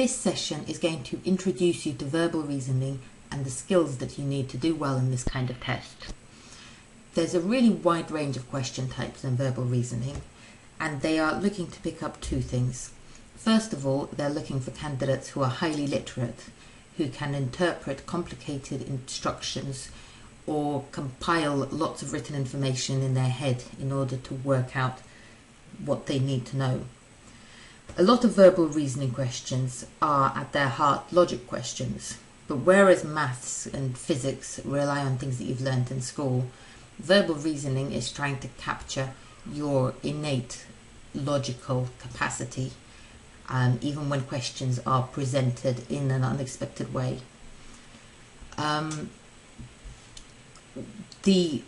This session is going to introduce you to verbal reasoning and the skills that you need to do well in this kind of test. There's a really wide range of question types in verbal reasoning, and they are looking to pick up two things. First of all, they're looking for candidates who are highly literate, who can interpret complicated instructions or compile lots of written information in their head in order to work out what they need to know. A lot of verbal reasoning questions are at their heart logic questions, but whereas maths and physics rely on things that you've learnt in school, verbal reasoning is trying to capture your innate logical capacity, even when questions are presented in an unexpected way. The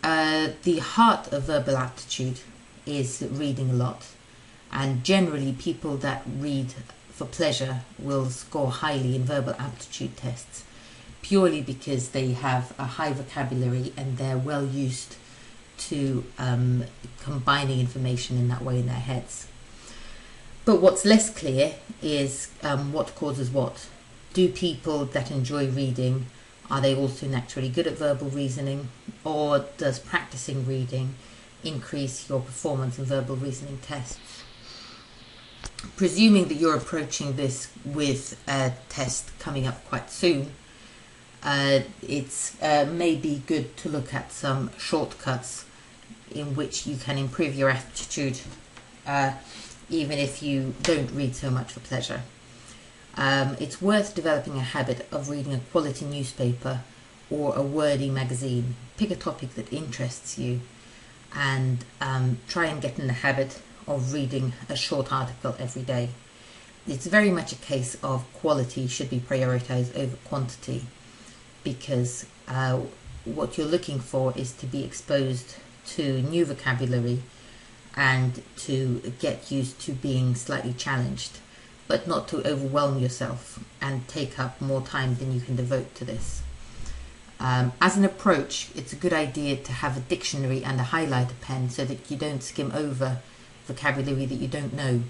heart of verbal aptitude is reading a lot, and generally people that read for pleasure will score highly in verbal aptitude tests, purely because they have a high vocabulary and they're well used to combining information in that way in their heads. But what's less clear is what causes what. Do people that enjoy reading, are they also naturally good at verbal reasoning, or does practicing reading increase your performance in verbal reasoning tests? Presuming that you're approaching this with a test coming up quite soon, it's maybe good to look at some shortcuts in which you can improve your aptitude, even if you don't read so much for pleasure. It's worth developing a habit of reading a quality newspaper or a wordy magazine. Pick a topic that interests you and try and get in the habit of reading a short article every day. It's very much a case of quality should be prioritized over quantity, because what you're looking for is to be exposed to new vocabulary and to get used to being slightly challenged, but not to overwhelm yourself and take up more time than you can devote to this. As an approach, it's a good idea to have a dictionary and a highlighter pen so that you don't skim over vocabulary that you don't know.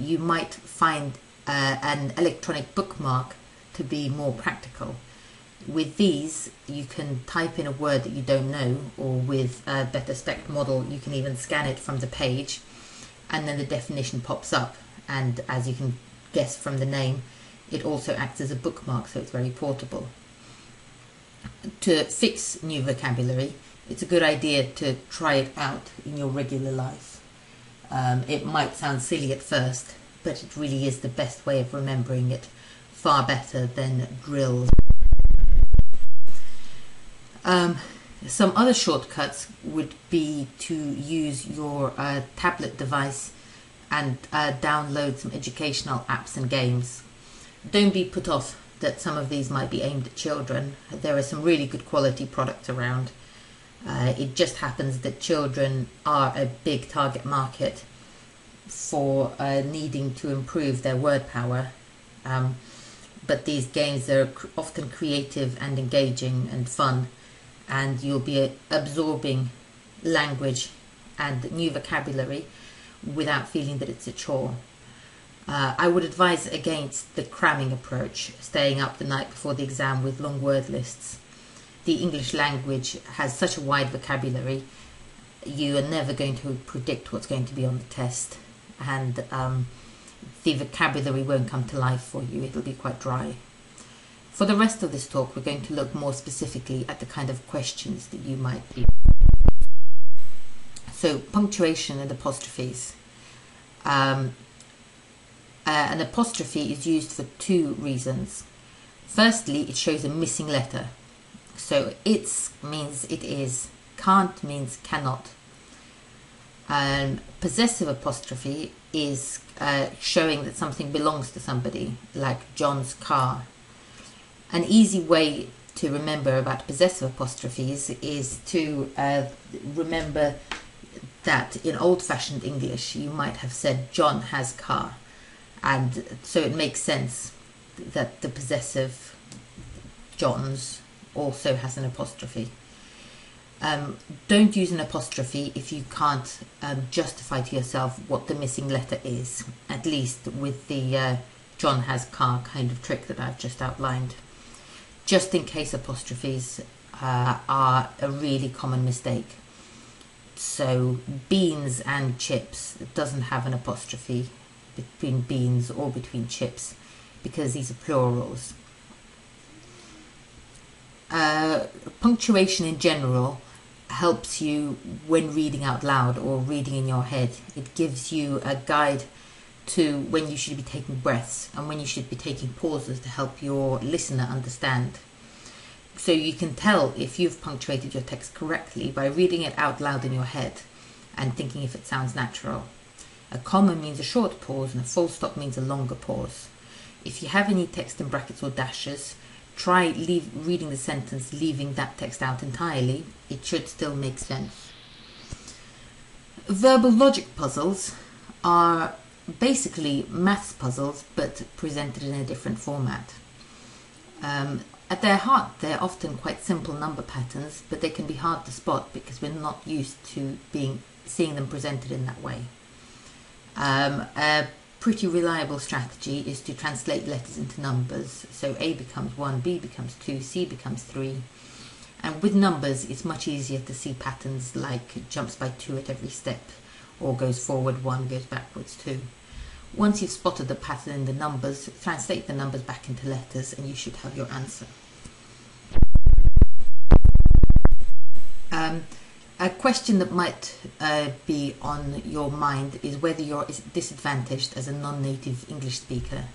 You might find an electronic bookmark to be more practical. With these, you can type in a word that you don't know, or with a Better Spec model, you can even scan it from the page, and then the definition pops up. And as you can guess from the name, it also acts as a bookmark, so it's very portable. To fix new vocabulary, it's a good idea to try it out in your regular life. It might sound silly at first, but it really is the best way of remembering it, far better than drills. Some other shortcuts would be to use your tablet device and download some educational apps and games. Don't be put off that some of these might be aimed at children. There are some really good quality products around. It just happens that children are a big target market for needing to improve their word power. But these games are often creative and engaging and fun, and you'll be absorbing language and new vocabulary without feeling that it's a chore. I would advise against the cramming approach, staying up the night before the exam with long word lists. The English language has such a wide vocabulary, you are never going to predict what's going to be on the test, and the vocabulary won't come to life for you, it'll be quite dry. For the rest of this talk, we're going to look more specifically at the kind of questions that you might be. So, punctuation and apostrophes. An apostrophe is used for two reasons. Firstly, it shows a missing letter. So, it's means it is, can't means cannot. Possessive apostrophe is showing that something belongs to somebody, like John's car. An easy way to remember about possessive apostrophes is to remember that in old-fashioned English you might have said John has car, and so it makes sense that the possessive John's also has an apostrophe. Don't use an apostrophe if you can't justify to yourself what the missing letter is, at least with the John has car kind of trick that I've just outlined. Just in case apostrophes are a really common mistake. So beans and chips doesn't have an apostrophe between beans or between chips because these are plurals. Punctuation in general helps you when reading out loud or reading in your head. It gives you a guide to when you should be taking breaths and when you should be taking pauses to help your listener understand. So you can tell if you've punctuated your text correctly by reading it out loud in your head and thinking if it sounds natural. A comma means a short pause and a full stop means a longer pause. If you have any text in brackets or dashes, try reading the sentence leaving that text out entirely. It should still make sense. Verbal logic puzzles are basically maths puzzles but presented in a different format. At their heart, they're often quite simple number patterns, but they can be hard to spot because we're not used to seeing them presented in that way. A pretty reliable strategy is to translate letters into numbers. So A becomes 1, B becomes 2, C becomes 3. And with numbers, it's much easier to see patterns like jumps by 2 at every step, or goes forward 1, goes backwards 2. Once you've spotted the pattern in the numbers, translate the numbers back into letters and you should have your answer. A question that might be on your mind is whether you're disadvantaged as a non-native English speaker.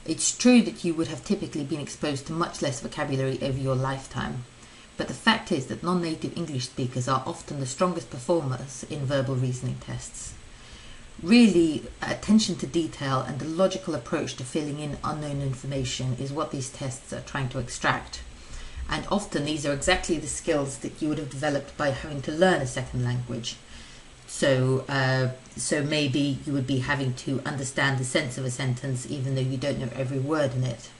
It's true that you would have typically been exposed to much less vocabulary over your lifetime, but the fact is that non-native English speakers are often the strongest performers in verbal reasoning tests. Really, attention to detail and the logical approach to filling in unknown information is what these tests are trying to extract. And often these are exactly the skills that you would have developed by having to learn a second language. So maybe you would be having to understand the sense of a sentence even though you don't know every word in it.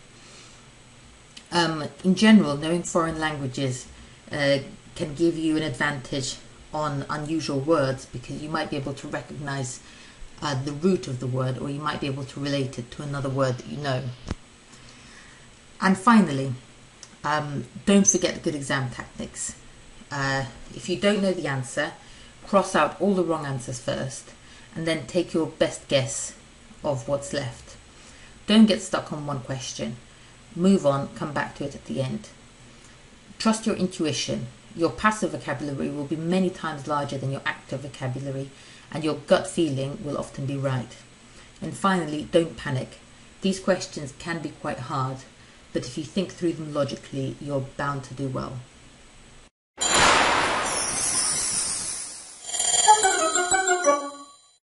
In general, knowing foreign languages can give you an advantage on unusual words because you might be able to recognize the root of the word, or you might be able to relate it to another word that you know. And finally, don't forget good exam tactics. If you don't know the answer, cross out all the wrong answers first and then take your best guess of what's left. Don't get stuck on one question. Move on, come back to it at the end. Trust your intuition. Your passive vocabulary will be many times larger than your active vocabulary, and your gut feeling will often be right. And finally, don't panic. These questions can be quite hard, but if you think through them logically, you're bound to do well.